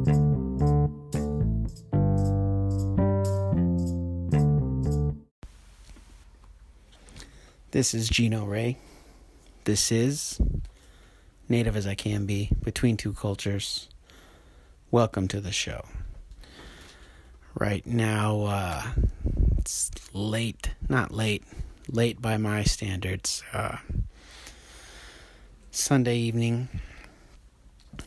This is Gino Ray. This is Native as I Can Be, Between Two Cultures. Welcome to the show. Right now, it's late by my standards. Sunday evening.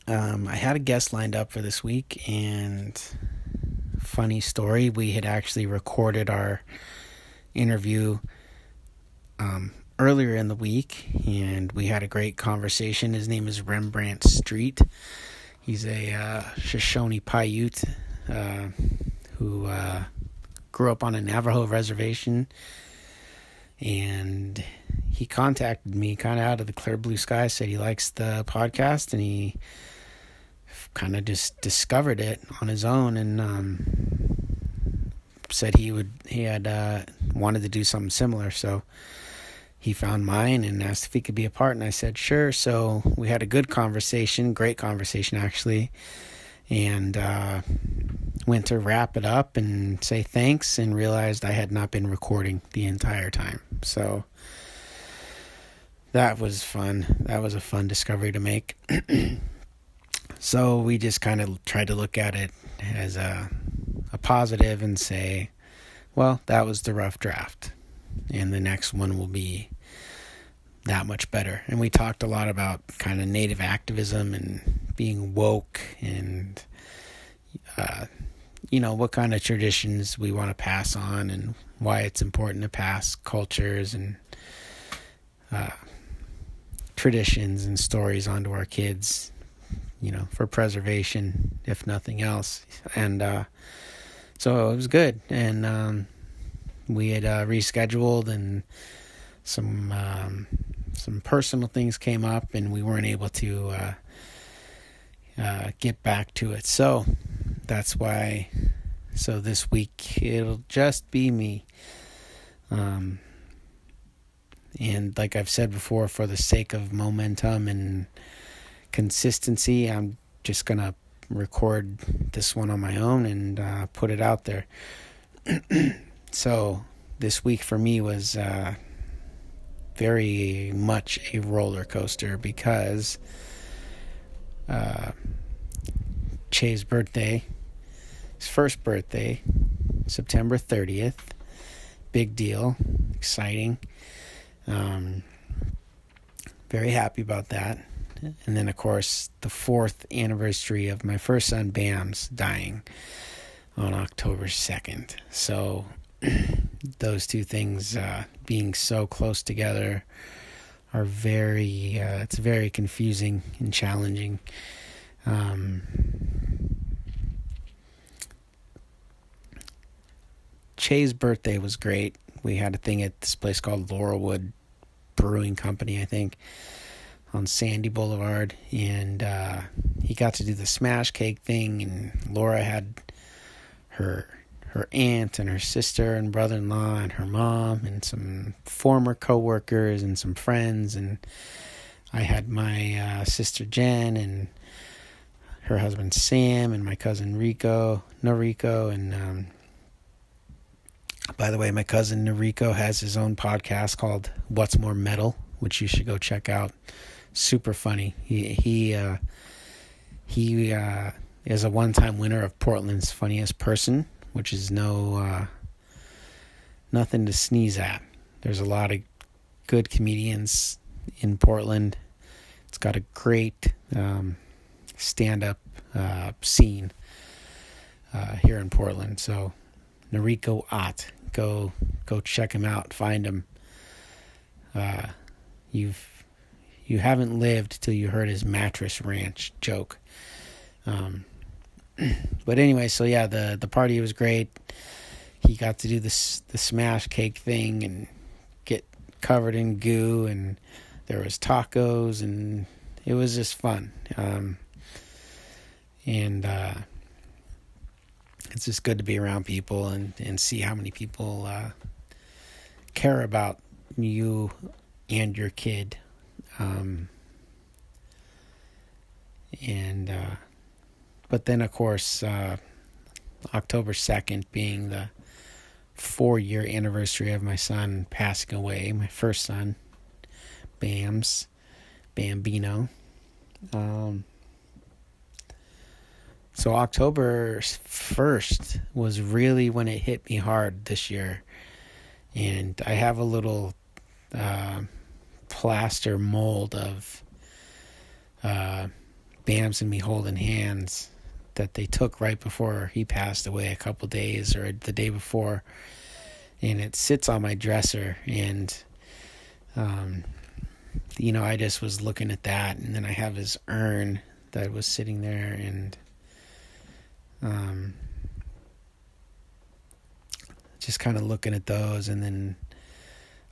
I had a guest lined up for this week, and funny story, we had actually recorded our interview earlier in the week, and we had a great conversation. His name is Rembrandt Street. He's a Shoshone Paiute who grew up on a Navajo reservation, and he contacted me kind of out of the clear blue sky, said he likes the podcast, and he kind of just discovered it on his own, and said he had wanted to do something similar, so he found mine and asked if he could be a part, and I said sure. So we had a great conversation actually, and went to wrap it up and say thanks, and realized I had not been recording the entire time. So that was fun. That was a fun discovery to make. So we just kind of tried to look at it as a positive and say, well, that was the rough draft, and the next one will be that much better. And we talked a lot about kind of Native activism and being woke, and what kind of traditions we want to pass on, and why it's important to pass cultures and traditions and stories onto our kids, for preservation, if nothing else. And so it was good, and we had rescheduled, and some personal things came up, and we weren't able to get back to it. So that's why. So this week it'll just be me. And like I've said before, for the sake of momentum and consistency, I'm just gonna record this one on my own and put it out there. So this week for me was very much a roller coaster, because Che's birthday, his first birthday, September 30th. Big deal, exciting. Very happy about that. And then, of course, the 4th anniversary of my first son, Bam's, dying on October 2nd. So those two things being so close together are it's very confusing and challenging. Che's birthday was great. We had a thing at this place called Laurelwood Brewing Company, I think, on Sandy Boulevard, and he got to do the smash cake thing, and Laura had her aunt and her sister and brother-in-law and her mom and some former co-workers and some friends, and I had my sister Jen and her husband Sam and my cousin Noriko, and by the way, my cousin Noriko has his own podcast called What's More Metal, which you should go check out. Super funny. He is a one-time winner of Portland's Funniest Person, which is nothing to sneeze at. There's a lot of good comedians in Portland. It's got a great stand-up scene here in Portland. So Noriko Ott, go check him out. Find him. You haven't lived till you heard his mattress ranch joke. But anyway, so yeah, the party was great. He got to do the smash cake thing and get covered in goo, and there was tacos, and it was just fun. And it's just good to be around people and see how many people care about you and your kid. But then, of course, October 2nd being the 4-year anniversary of my son passing away, my first son, Bambino. So October 1st was really when it hit me hard this year. And I have a little plaster mold of Bams and me holding hands that they took right before he passed away, a couple days or the day before. And it sits on my dresser. And, I just was looking at that. And then I have his urn that was sitting there. And just kind of looking at those. And then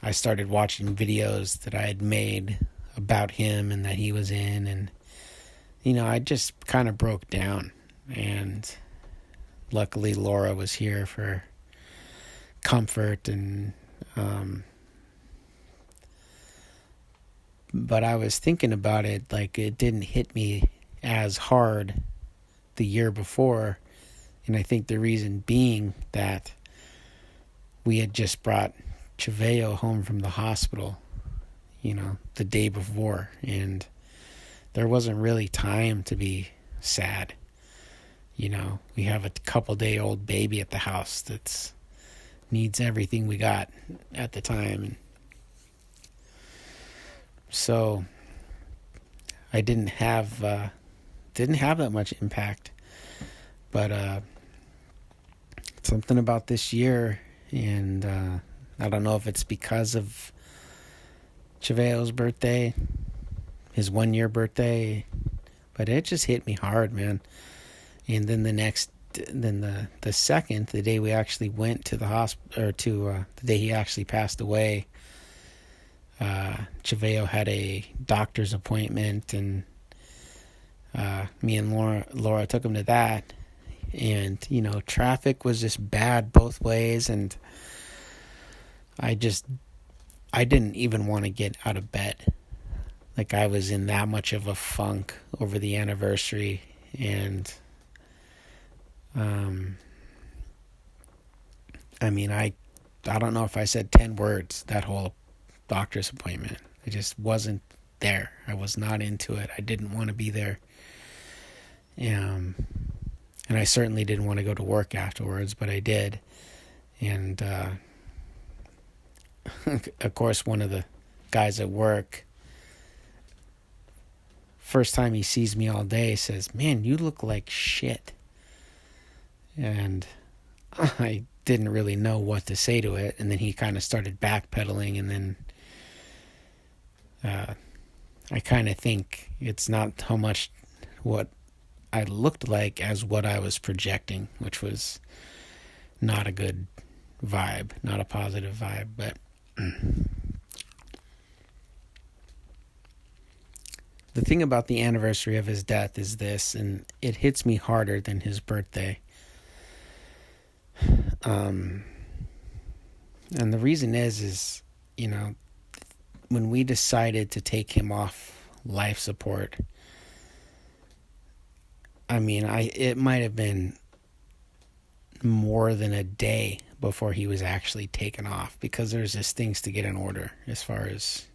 I started watching videos that I had made about him and that he was in. And, I just kind of broke down. And luckily Laura was here for comfort. And but I was thinking about it, like it didn't hit me as hard the year before. And I think the reason being that we had just brought Chaveo home from the hospital, the day before. And there wasn't really time to be sad. We have a couple-day-old baby at the house that needs everything we got at the time. And so I didn't have that much impact. But something about this year, and I don't know if it's because of Chaveo's birthday, his 1-year birthday, but it just hit me hard, man. And then the second, the day we actually went to the hospital, or the day he actually passed away, Chaveo had a doctor's appointment, and me and Laura took him to that. And, traffic was just bad both ways, and I didn't even want to get out of bed. Like, I was in that much of a funk over the anniversary. And I don't know if I said 10 words that whole doctor's appointment. I just wasn't there. I was not into it. I didn't want to be there. And I certainly didn't want to go to work afterwards, but I did. And of course, one of the guys at work, first time he sees me all day, says, "Man, you look like shit." And I didn't really know what to say to it. And then he kind of started backpedaling. And then I kind of think it's not how much what I looked like as what I was projecting, which was not a good vibe, not a positive vibe. But the thing about the anniversary of his death is this, and it hits me harder than his birthday. And the reason is, when we decided to take him off life support, it might have been more than a day before he was actually taken off, because there's just things to get in order as far as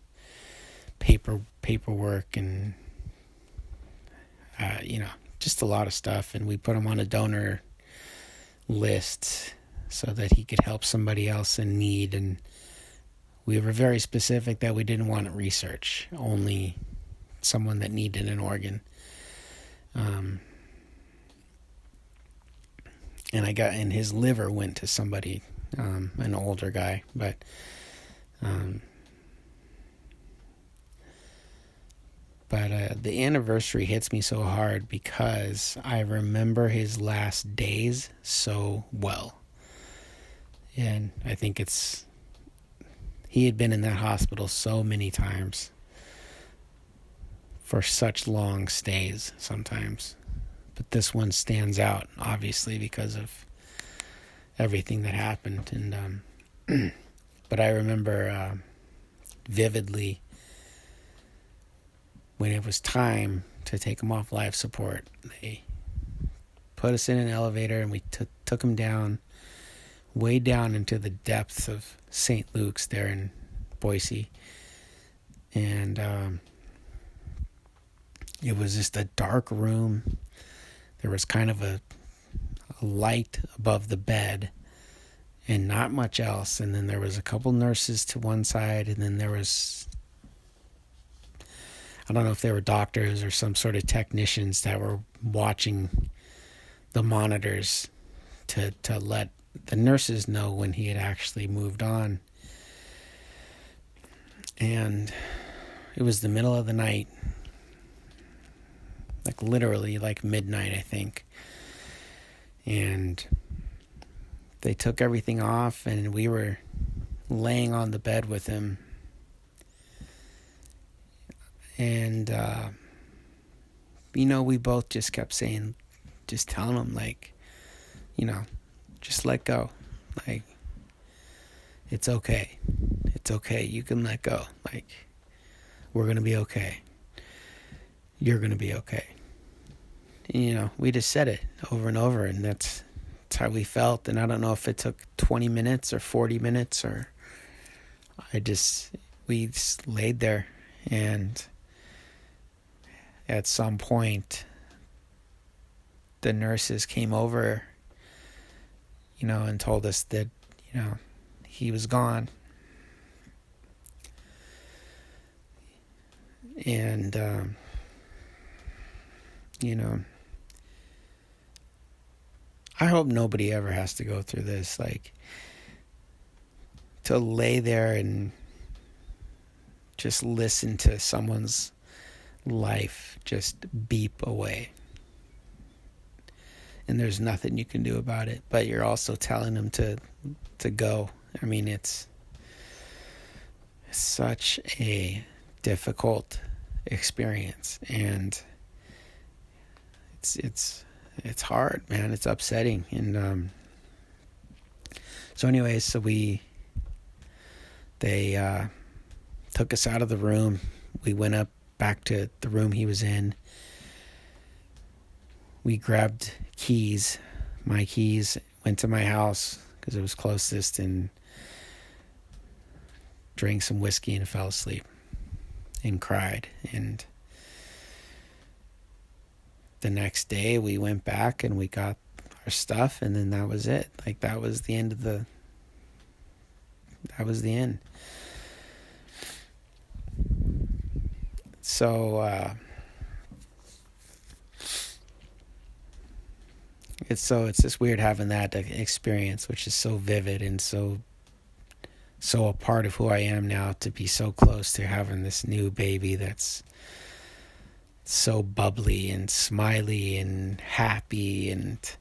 paperwork and just a lot of stuff. And we put him on a donor list so that he could help somebody else in need. And we were very specific that we didn't want research, only someone that needed an organ. And his liver went to somebody, an older guy, but the anniversary hits me so hard because I remember his last days so well. And I think he had been in that hospital so many times for such long stays sometimes. But this one stands out, obviously, because of everything that happened. And but I remember vividly when it was time to take him off life support, they put us in an elevator, and we took him down, way down into the depths of St. Luke's there in Boise. And it was just a dark room. There was kind of a light above the bed and not much else. And then there was a couple nurses to one side, and then there was, I don't know if they were doctors or some sort of technicians that were watching the monitors to let the nurses know when he had actually moved on. And it was the middle of the night, like literally like midnight, I think. And they took everything off, and we were laying on the bed with him. And, we both just kept saying, just telling him, like, just let go. Like, it's okay. It's okay. You can let go. Like, we're going to be okay. You're going to be okay. And, we just said it over and over, and that's how we felt. And I don't know if it took 20 minutes or 40 minutes, or we just laid there. And at some point, the nurses came over, and told us that, he was gone. And, I hope nobody ever has to go through this, like, to lay there and just listen to someone's life just beep away. And there's nothing you can do about it, but you're also telling them to go. I mean, it's such a difficult experience, and it's hard, man. It's upsetting. And so anyways, they took us out of the room. We went up back to the room he was in. We grabbed my keys, went to my house because it was closest, and drank some whiskey and fell asleep and cried. And the next day we went back and we got our stuff, and then that was it. Like, that was the end. So it's just weird having that experience, which is so vivid and so a part of who I am now, to be so close to having this new baby that's so bubbly and smiley and happy. And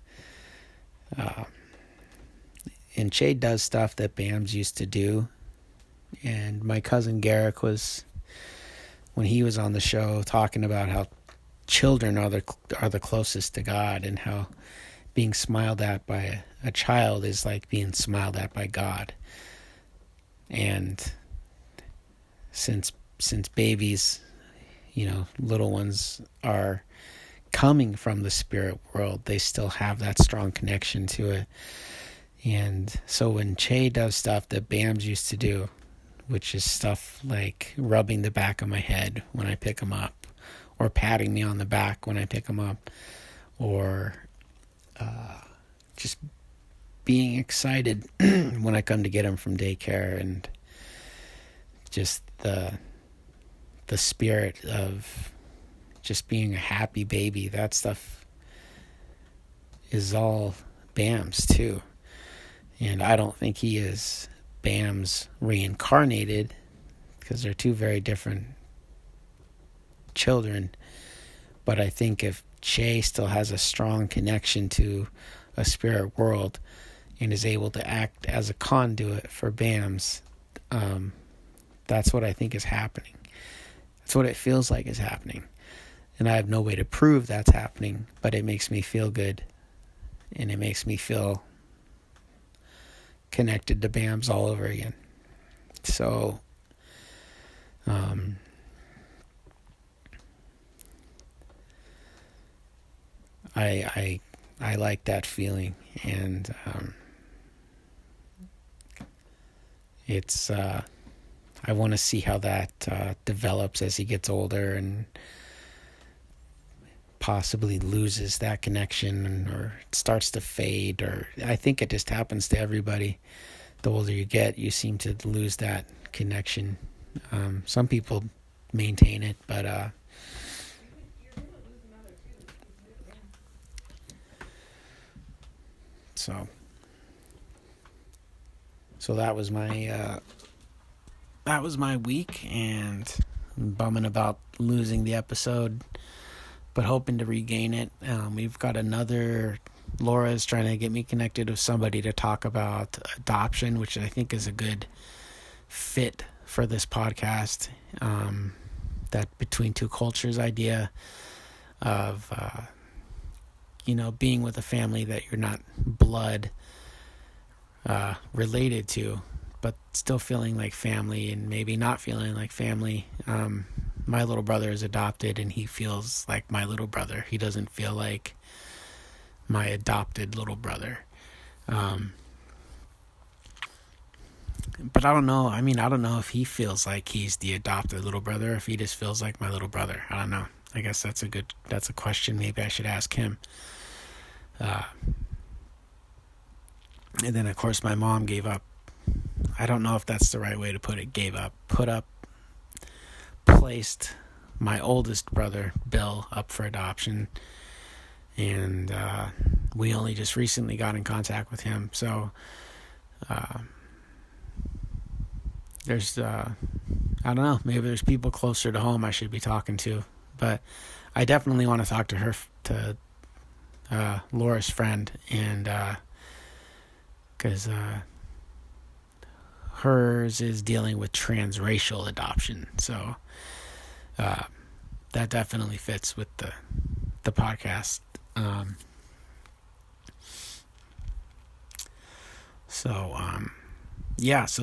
Che does stuff that Bams used to do. And my cousin Garrick was, when he was on the show, talking about how children are the closest to God, and how being smiled at by a child is like being smiled at by God. And since babies, little ones are coming from the spirit world, they still have that strong connection to it. And so when Che does stuff that Bams used to do, which is stuff like rubbing the back of my head when I pick him up, or patting me on the back when I pick him up, or just being excited when I come to get him from daycare, and just the spirit of just being a happy baby, that stuff is all Bams too. And I don't think he is Bams reincarnated, because they're two very different children. But I think if Che still has a strong connection to a spirit world and is able to act as a conduit for Bams, that's what I think is happening. That's what it feels like is happening. And I have no way to prove that's happening, but it makes me feel good. And it makes me feel connected to Bams all over again. So, I like that feeling, and it's I want to see how that develops as he gets older and possibly loses that connection, or it starts to fade, or I think it just happens to everybody. The older you get, you seem to lose that connection. Some people maintain it, but so that was my week, and I'm bumming about losing the episode, but hoping to regain it. We've got Laura's trying to get me connected with somebody to talk about adoption, which I think is a good fit for this podcast. That between two cultures idea of, being with a family that you're not blood related to, but still feeling like family, and maybe not feeling like family. My little brother is adopted, and he feels like my little brother. He doesn't feel like my adopted little brother. But I don't know. I don't know if he feels like he's the adopted little brother, or if he just feels like my little brother. I don't know. I guess that's a question maybe I should ask him. And then, of course, my mom gave up. I don't know if that's the right way to put it. Placed my oldest brother, Bill, up for adoption. And we only just recently got in contact with him. So there's, I don't know, maybe there's people closer to home I should be talking to. But I definitely want to talk to her, to Laura's friend, and because hers is dealing with transracial adoption. So that definitely fits with the podcast. So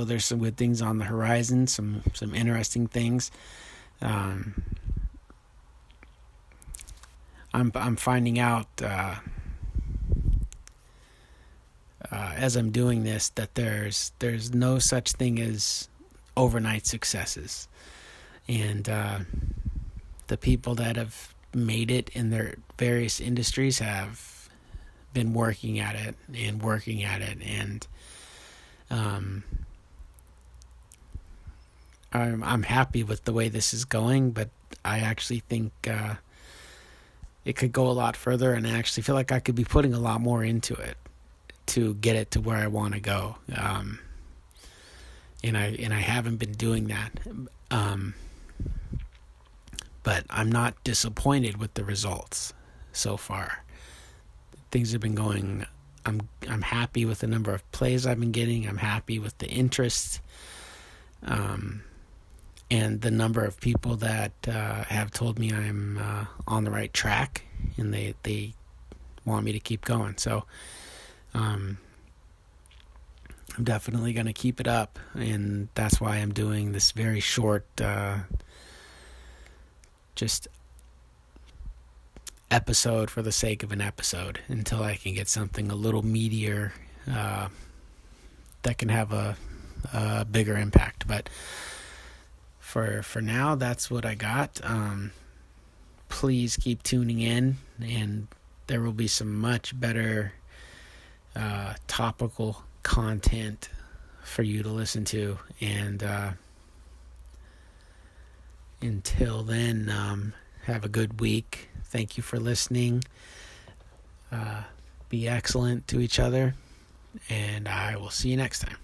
there's some good things on the horizon, some interesting things. I'm finding out as I'm doing this that there's no such thing as overnight successes, and the people that have made it in their various industries have been working at it, and I'm happy with the way this is going, but I actually think it could go a lot further, and I actually feel like I could be putting a lot more into it to get it to where I want to go. And I haven't been doing that. But I'm not disappointed with the results so far. Things have been going. I'm happy with the number of plays I've been getting. I'm happy with the interest, and the number of people that have told me I'm on the right track, and they want me to keep going. So I'm definitely going to keep it up, and that's why I'm doing this very short just episode for the sake of an episode, until I can get something a little meatier that can have a bigger impact. But for now, that's what I got. Please keep tuning in, and there will be some much better topical content for you to listen to. And until then, have a good week. Thank you for listening. Be excellent to each other, and I will see you next time.